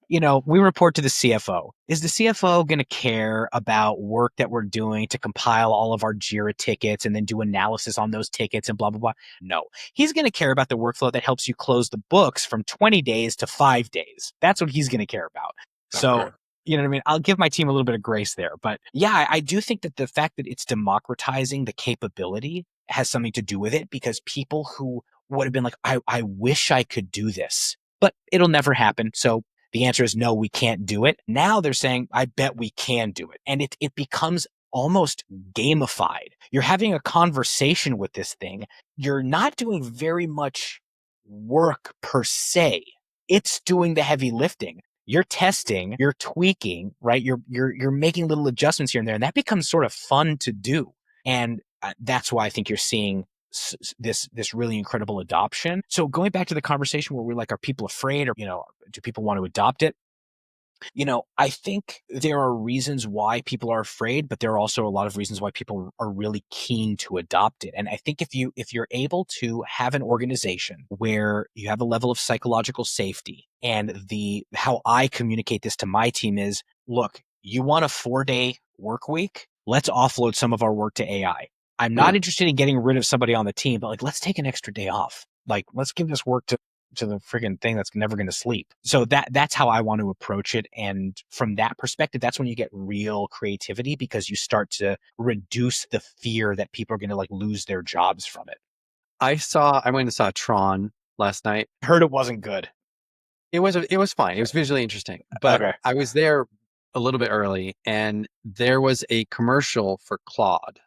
We report to the CFO. Is the CFO going to care about work that we're doing to compile all of our Jira tickets and then do analysis on those tickets and blah, blah, blah? No. He's going to care about the workflow that helps you close the books from 20 days to 5 days. That's what he's going to care about. So, Okay. you know what I mean? I'll give my team a little bit of grace there. But yeah, I do think that the fact that it's democratizing the capability has something to do with it, because people who would have been like, I wish I could do this, but it'll never happen. So the answer is no, we can't do it. Now they're saying, I bet we can do it. And it becomes almost gamified. You're having a conversation with this thing. You're not doing very much work per se. It's doing the heavy lifting. You're testing, you're tweaking, right? You're making little adjustments here and there, and that becomes sort of fun to do. And that's why I think you're seeing this really incredible adoption. So going back to the conversation where we're like, are people afraid, or do people want to adopt it? I think there are reasons why people are afraid, but there are also a lot of reasons why people are really keen to adopt it. And I think if you're able to have an organization where you have a level of psychological safety, and how I communicate this to my team is, look, you want a 4-day work week? Let's offload some of our work to AI. I'm not interested in getting rid of somebody on the team, but like, let's take an extra day off. Like, let's give this work to the friggin' thing that's never going to sleep. So that's how I want to approach it. And from that perspective, that's when you get real creativity, because you start to reduce the fear that people are going to like lose their jobs from it. I went and saw Tron last night. Heard it wasn't good. It was fine. It was visually interesting, but Okay. I was there a little bit early, and there was a commercial for Claude.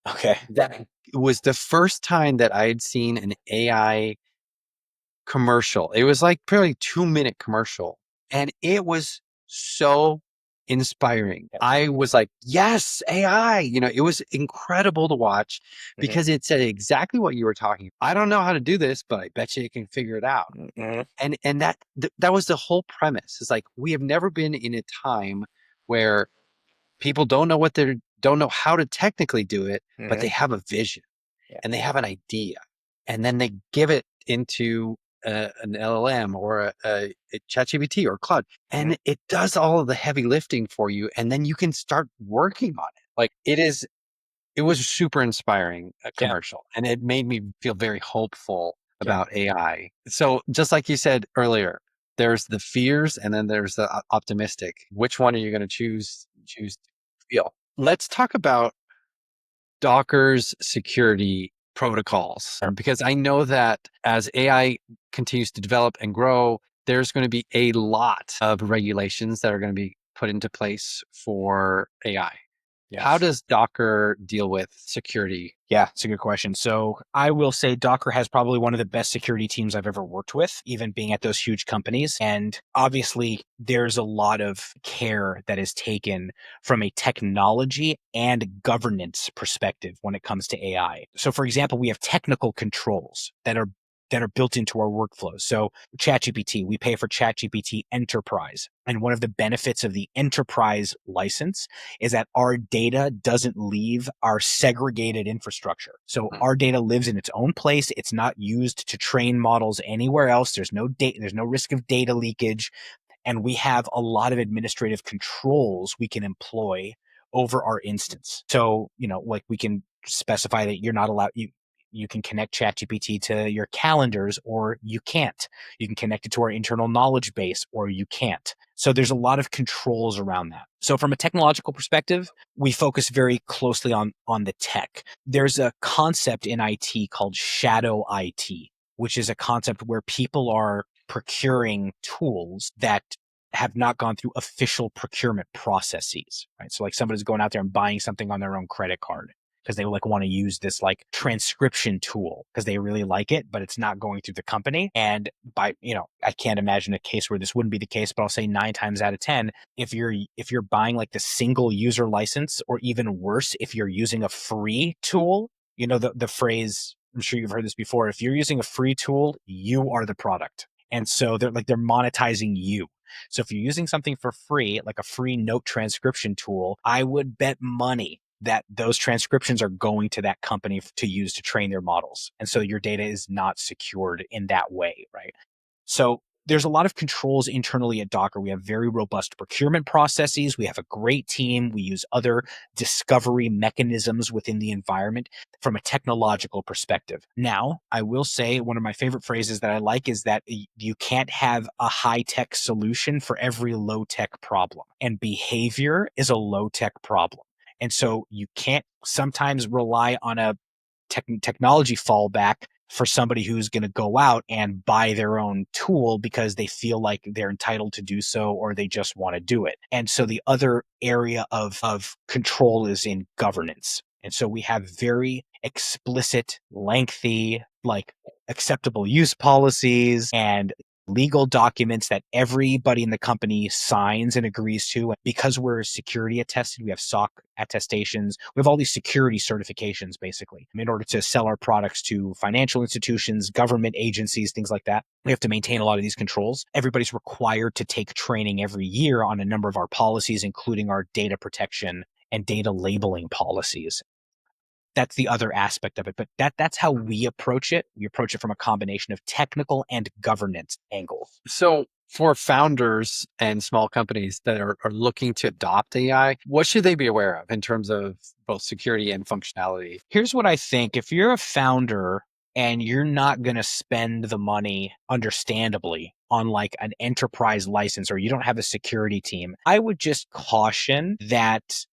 Okay. That was the first time that I had seen an AI commercial. It was like probably 2-minute commercial, and it was so inspiring. I was like, yes, AI. It was incredible to watch, because it said exactly what you were talking about. I don't know how to do this, but I bet you can figure it out. And that was the whole premise. It's like, we have never been in a time where people don't know how to technically do it, but they have a vision and they have an idea, and then they give it into an LLM or a ChatGPT or Claude, and it does all of the heavy lifting for you, and then you can start working on it. Like, it was super inspiring, a commercial, and it made me feel very hopeful about AI. So just like you said earlier, there's the fears and then there's the optimistic. Which one are you going to choose to feel? Let's talk about Docker's security protocols, because I know that as AI continues to develop and grow, there's going to be a lot of regulations that are going to be put into place for AI. Yes. How does Docker deal with security? Yeah, it's a good question. So I will say Docker has probably one of the best security teams I've ever worked with, even being at those huge companies. And obviously, there's a lot of care that is taken from a technology and governance perspective when it comes to AI. So for example, we have technical controls that are built into our workflows. So ChatGPT, we pay for ChatGPT Enterprise. And one of the benefits of the Enterprise license is that our data doesn't leave our segregated infrastructure. So our data lives in its own place. It's not used to train models anywhere else. There's no risk of data leakage. And we have a lot of administrative controls we can employ over our instance. So, like, we can specify that you're not allowed, you can connect ChatGPT to your calendars, or you can't. You can connect it to our internal knowledge base, or you can't. So there's a lot of controls around that. So from a technological perspective, we focus very closely on the tech. There's a concept in IT called shadow IT, which is a concept where people are procuring tools that have not gone through official procurement processes, right? So like, somebody's going out there and buying something on their own credit card because they like want to use this like transcription tool because they really like it, but it's not going through the company. And I can't imagine a case where this wouldn't be the case, but I'll say 9 times out of 10, if you're buying like the single user license, or even worse, if you're using a free tool, the phrase, I'm sure you've heard this before, if you're using a free tool, you are the product. And so they're monetizing you. So if you're using something for free, like a free note transcription tool, I would bet money that those transcriptions are going to that company to use to train their models. And so your data is not secured in that way, right? So there's a lot of controls internally at Docker. We have very robust procurement processes. We have a great team. We use other discovery mechanisms within the environment from a technological perspective. Now, I will say one of my favorite phrases that I like is that you can't have a high-tech solution for every low-tech problem. And behavior is a low-tech problem. And so you can't sometimes rely on a technology fallback for somebody who's going to go out and buy their own tool because they feel like they're entitled to do so, or they just want to do it. And so the other area of control is in governance. And so we have very explicit, lengthy, like acceptable use policies and legal documents that everybody in the company signs and agrees to. And because we're security attested, we have SOC attestations. We have all these security certifications, basically, in order to sell our products to financial institutions, government agencies, things like that. We have to maintain a lot of these controls. Everybody's required to take training every year on a number of our policies, including our data protection and data labeling policies. That's the other aspect of it. But that's how we approach it. We approach it from a combination of technical and governance angles. So for founders and small companies that are looking to adopt AI, what should they be aware of in terms of both security and functionality? Here's what I think. If you're a founder and you're not going to spend the money, understandably, on like an enterprise license, or you don't have a security team, I would just caution that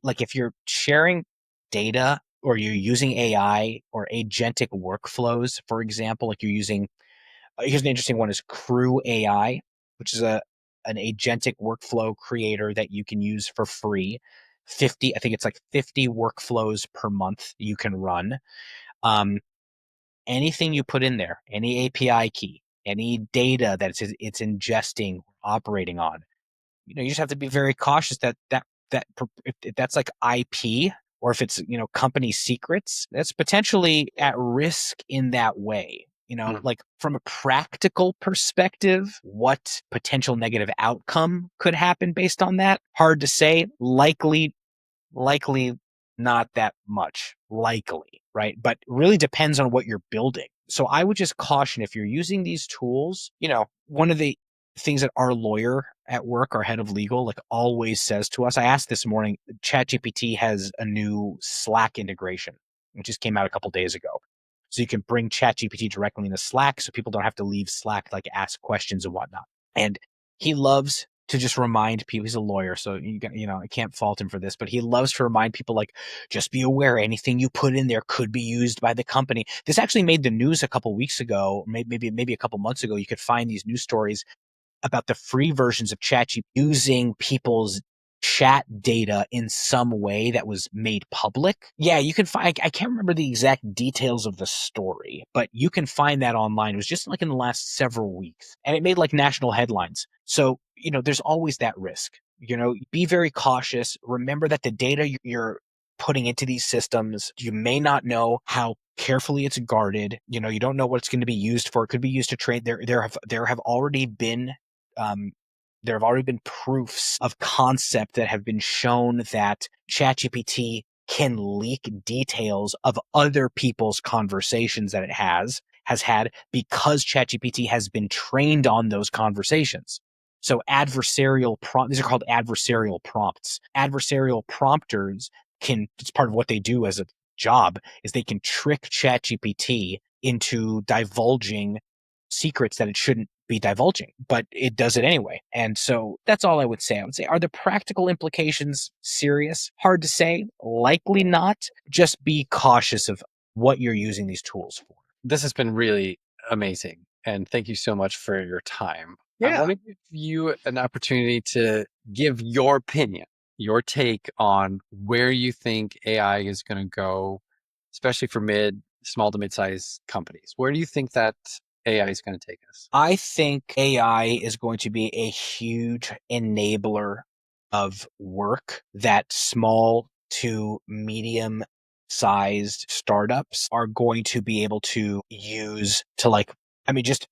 like if you're sharing data or you're using AI or agentic workflows, for example, like you're using, here's an interesting one, is Crew AI, which is an agentic workflow creator that you can use for free. I think it's like 50 workflows per month you can run. Anything you put in there, any API key, any data that it's ingesting, operating on, you just have to be very cautious that if that's like IP, or if it's, company secrets, that's potentially at risk in that way. Like from a practical perspective, what potential negative outcome could happen based on that? Hard to say. Likely not that much, likely, right? But really depends on what you're building. So I would just caution, if you're using these tools, one of the things that our lawyer at work, our head of legal, like always says to us, I asked this morning, ChatGPT has a new Slack integration, which just came out a couple days ago. So you can bring ChatGPT directly into Slack, so people don't have to leave Slack, like ask questions and whatnot. And he loves to just remind people. He's a lawyer, so I can't fault him for this, but he loves to remind people, like, just be aware, anything you put in there could be used by the company. This actually made the news a couple weeks ago, maybe a couple months ago. You could find these news stories about the free versions of ChatGPT using people's chat data in some way that was made public. Yeah, you can find, I can't remember the exact details of the story, but you can find that online. It was just like in the last several weeks, and it made like national headlines. So, there's always that risk. Be very cautious. Remember that the data you're putting into these systems, you may not know how carefully it's guarded. You don't know what it's going to be used for. It could be used to trade. There have already been proofs of concept that have been shown that ChatGPT can leak details of other people's conversations that it has had, because ChatGPT has been trained on those conversations. So these are called adversarial prompts. Adversarial prompters it's part of what they do as a job, is they can trick ChatGPT into divulging secrets that it shouldn't be divulging, but it does it anyway. And so that's all I would say. I would say, are the practical implications serious? Hard to say. Likely not. Just be cautious of what you're using these tools for. This has been really amazing. And thank you so much for your time. I Yeah. want to give you an opportunity to give your opinion, your take on where you think AI is going to go, especially for small to mid-sized companies. Where do you think that AI is going to take us? I think AI is going to be a huge enabler of work that small to medium sized startups are going to be able to use to just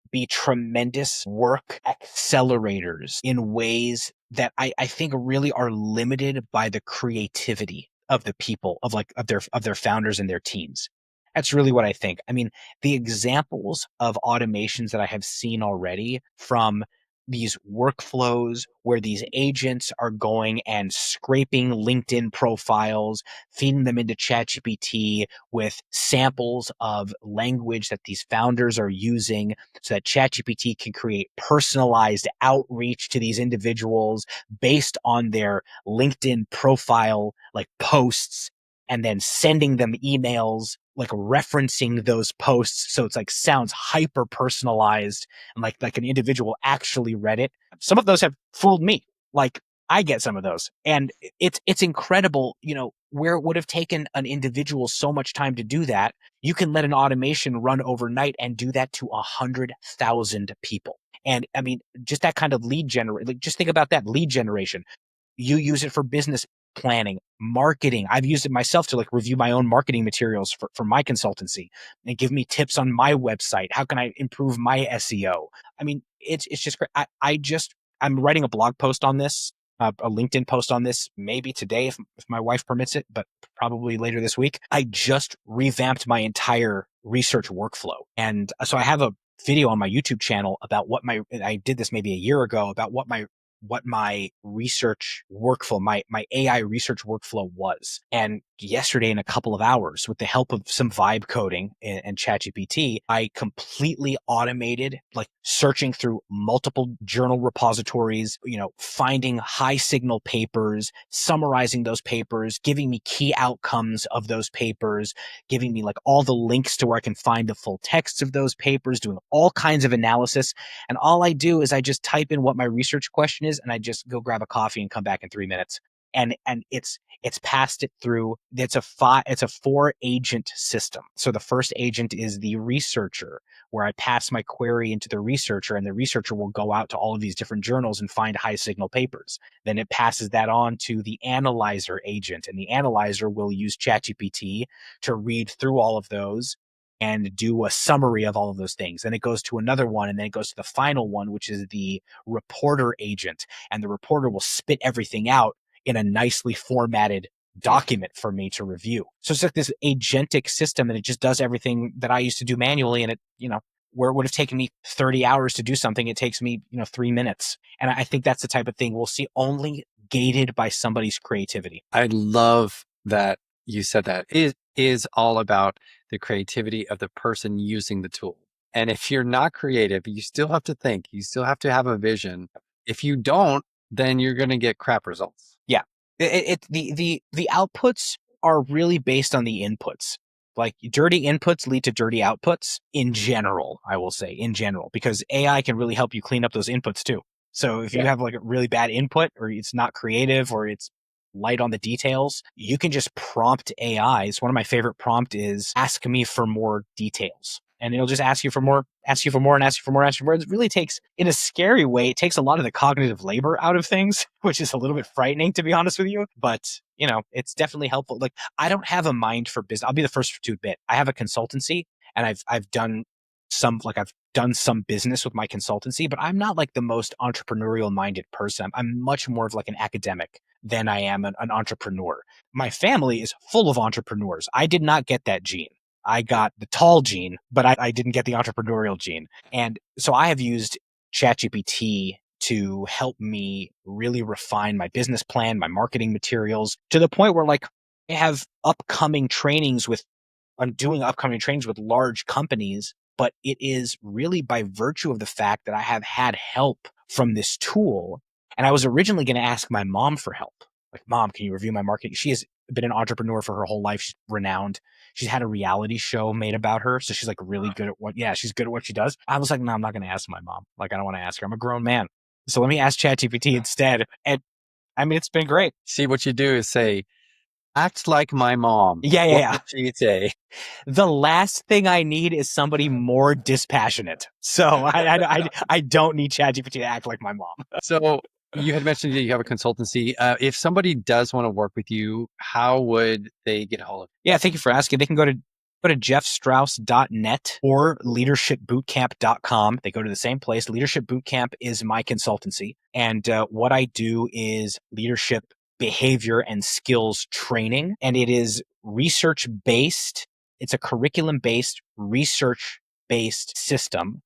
be tremendous work accelerators in ways that I think really are limited by the creativity of the people, of their founders and their teams. That's really what I think. I mean, the examples of automations that I have seen already from these workflows where these agents are going and scraping LinkedIn profiles, feeding them into ChatGPT with samples of language that these founders are using so that ChatGPT can create personalized outreach to these individuals based on their LinkedIn profile, like posts, and then sending them emails, like referencing those posts. So it's like sounds hyper personalized and like an individual actually read it. Some of those have fooled me. Like I get some of those, and it's incredible. Where it would have taken an individual so much time to do that, you can let an automation run overnight and do that to 100,000 people. And I mean, just that kind of lead generation. Like, just think about that lead generation. You use it for business planning, marketing. I've used it myself to like review my own marketing materials for my consultancy and give me tips on my website. How can I improve my SEO? I mean, it's just great. I'm writing a blog post on this, a LinkedIn post on this, maybe today if my wife permits it, but probably later this week. I just revamped my entire research workflow. And so I have a video on my YouTube channel about I did this maybe a year ago, about what my research workflow, my AI research workflow was. And yesterday, in a couple of hours, with the help of some vibe coding and ChatGPT, I completely automated like searching through multiple journal repositories, finding high signal papers, summarizing those papers, giving me key outcomes of those papers, giving me like all the links to where I can find the full texts of those papers, doing all kinds of analysis. And all I do is I just type in what my research question is, and I just go grab a coffee and come back in 3 minutes. And it's passed it through. It's a 4-agent system. So the first agent is the researcher, where I pass my query into the researcher, and the researcher will go out to all of these different journals and find high signal papers. Then it passes that on to the analyzer agent, and the analyzer will use ChatGPT to read through all of those and do a summary of all of those things. Then it goes to another one, and then it goes to the final one, which is the reporter agent. And the reporter will spit everything out in a nicely formatted document for me to review. So it's like this agentic system, and it just does everything that I used to do manually. And it, where it would have taken me 30 hours to do something, it takes me, 3 minutes. And I think that's the type of thing we'll see, only gated by somebody's creativity. I love that you said that. It is all about the creativity of the person using the tool. And if you're not creative, you still have to think, you still have to have a vision. If you don't, then you're going to get crap results. Yeah. The outputs are really based on the inputs. Like dirty inputs lead to dirty outputs in general, I will say, because AI can really help you clean up those inputs too. So if you have like a really bad input, or it's not creative, or it's light on the details, you can just prompt AI. So one of my favorite prompt is ask me for more details. And it'll just ask you for more, ask you for more, and ask you for more, ask you for more. It really takes, in a scary way, it takes a lot of the cognitive labor out of things, which is a little bit frightening, to be honest with you. But, it's definitely helpful. Like, I don't have a mind for business. I'll be the first to admit, I have a consultancy, and I've done some business with my consultancy, but I'm not like the most entrepreneurial minded person. I'm much more of like an academic than I am an entrepreneur. My family is full of entrepreneurs. I did not get that gene. I got the tall gene, but I didn't get the entrepreneurial gene. And so I have used ChatGPT to help me really refine my business plan, my marketing materials, to the point where like I have I'm doing upcoming trainings with large companies, but it is really by virtue of the fact that I have had help from this tool. And I was originally going to ask my mom for help. Like, Mom, can you review my marketing? She has been an entrepreneur for her whole life. She's renowned. She's had a reality show made about her. So she's like really good at she's good at what she does. I was like, no, I'm not going to ask my mom. Like, I don't want to ask her. I'm a grown man. So let me ask ChatGPT instead. And I mean, it's been great. See, what you do is say, act like my mom. Yeah. What would she say? The last thing I need is somebody more dispassionate. So I don't need ChatGPT to act like my mom. So you had mentioned that you have a consultancy. If somebody does want to work with you, how would they get a hold of you? Yeah, thank you for asking. They can go to jeffstrauss.net or leadershipbootcamp.com. They go to the same place. Leadership Bootcamp is my consultancy. And what I do is leadership behavior and skills training. And it is research-based. It's a curriculum-based, research-based system.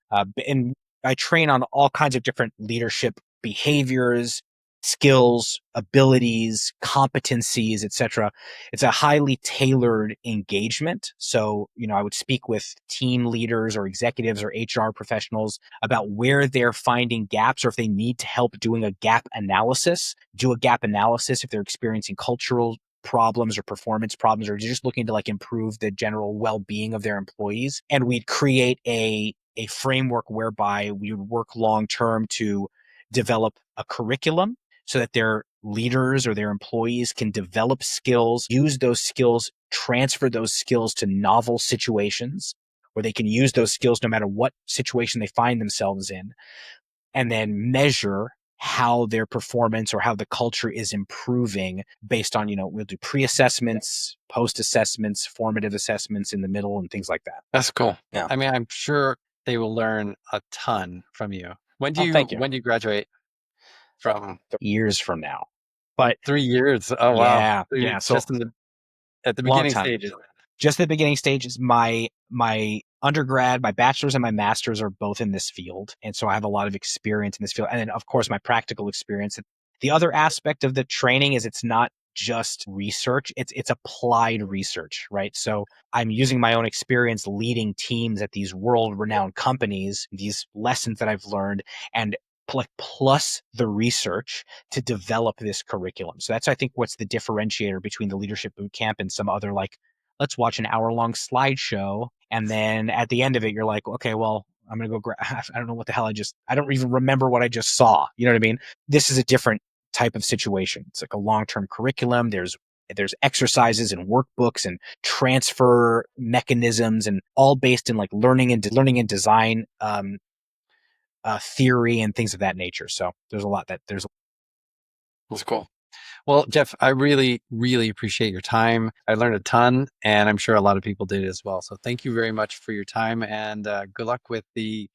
And I train on all kinds of different leadership behaviors, skills, abilities, competencies, etc. It's a highly tailored engagement. So, I would speak with team leaders or executives or HR professionals about where they're finding gaps, or if they need to help doing a gap analysis, do a gap analysis if they're experiencing cultural problems or performance problems, or just looking to improve the general well-being of their employees. And we'd create a framework whereby we would work long-term to develop a curriculum so that their leaders or their employees can develop skills, use those skills, transfer those skills to novel situations where they can use those skills no matter what situation they find themselves in, and then measure how their performance or how the culture is improving based on, we'll do pre-assessments, post-assessments, formative assessments in the middle, and things like that. That's cool. Yeah. I mean, I'm sure they will learn a ton from you. When do thank you. When do you graduate from? Years from now. But 3 years. Oh, wow. Yeah. So just at the beginning stages. Just the beginning stages. My undergrad, my bachelor's and my master's are both in this field. And so I have a lot of experience in this field. And then, of course, my practical experience. The other aspect of the training is it's not just research, it's applied research, right? So I'm using my own experience leading teams at these world-renowned companies, these lessons that I've learned, and plus the research to develop this curriculum. So that's, I think, what's the differentiator between the Leadership Bootcamp and some other, let's watch an hour-long slideshow, and then at the end of it, you're like, okay, well, I'm going to go I don't know what the hell I don't even remember what I just saw. You know what I mean? This is a different type of situation. It's like a long-term curriculum. There's exercises and workbooks and transfer mechanisms, and all based in learning and design theory and things of that nature. So there's a lot there's. That's cool. Well, Jeff, I really, really appreciate your time. I learned a ton, and I'm sure a lot of people did as well. So thank you very much for your time, and good luck with the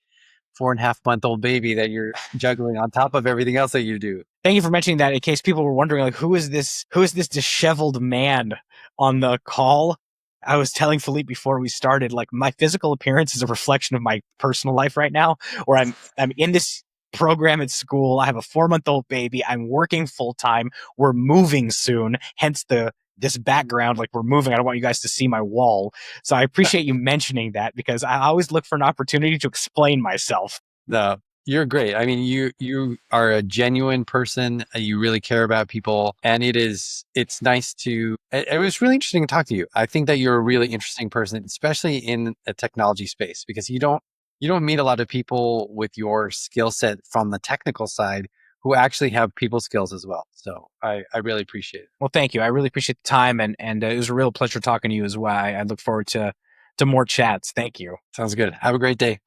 4.5-month-old baby that you're juggling on top of everything else that you do. Thank you for mentioning that, in case people were wondering, who is this disheveled man on the call? I was telling Felipe before we started, my physical appearance is a reflection of my personal life right now, where I'm in this program at school. I have a 4-month-old baby. I'm working full time. We're moving soon. Hence this background, we're moving. I don't want you guys to see my wall. So I appreciate you mentioning that, because I always look for an opportunity to explain myself. No, you're great. I mean, you are a genuine person. You really care about people, and it's nice to. It was really interesting to talk to you. I think that you're a really interesting person, especially in a technology space, because you don't meet a lot of people with your skill set from the technical side who actually have people skills as well. So I really appreciate it. Well, thank you. I really appreciate the time, and it was a real pleasure talking to you as well. I look forward to more chats. Thank you. Sounds good. Have a great day.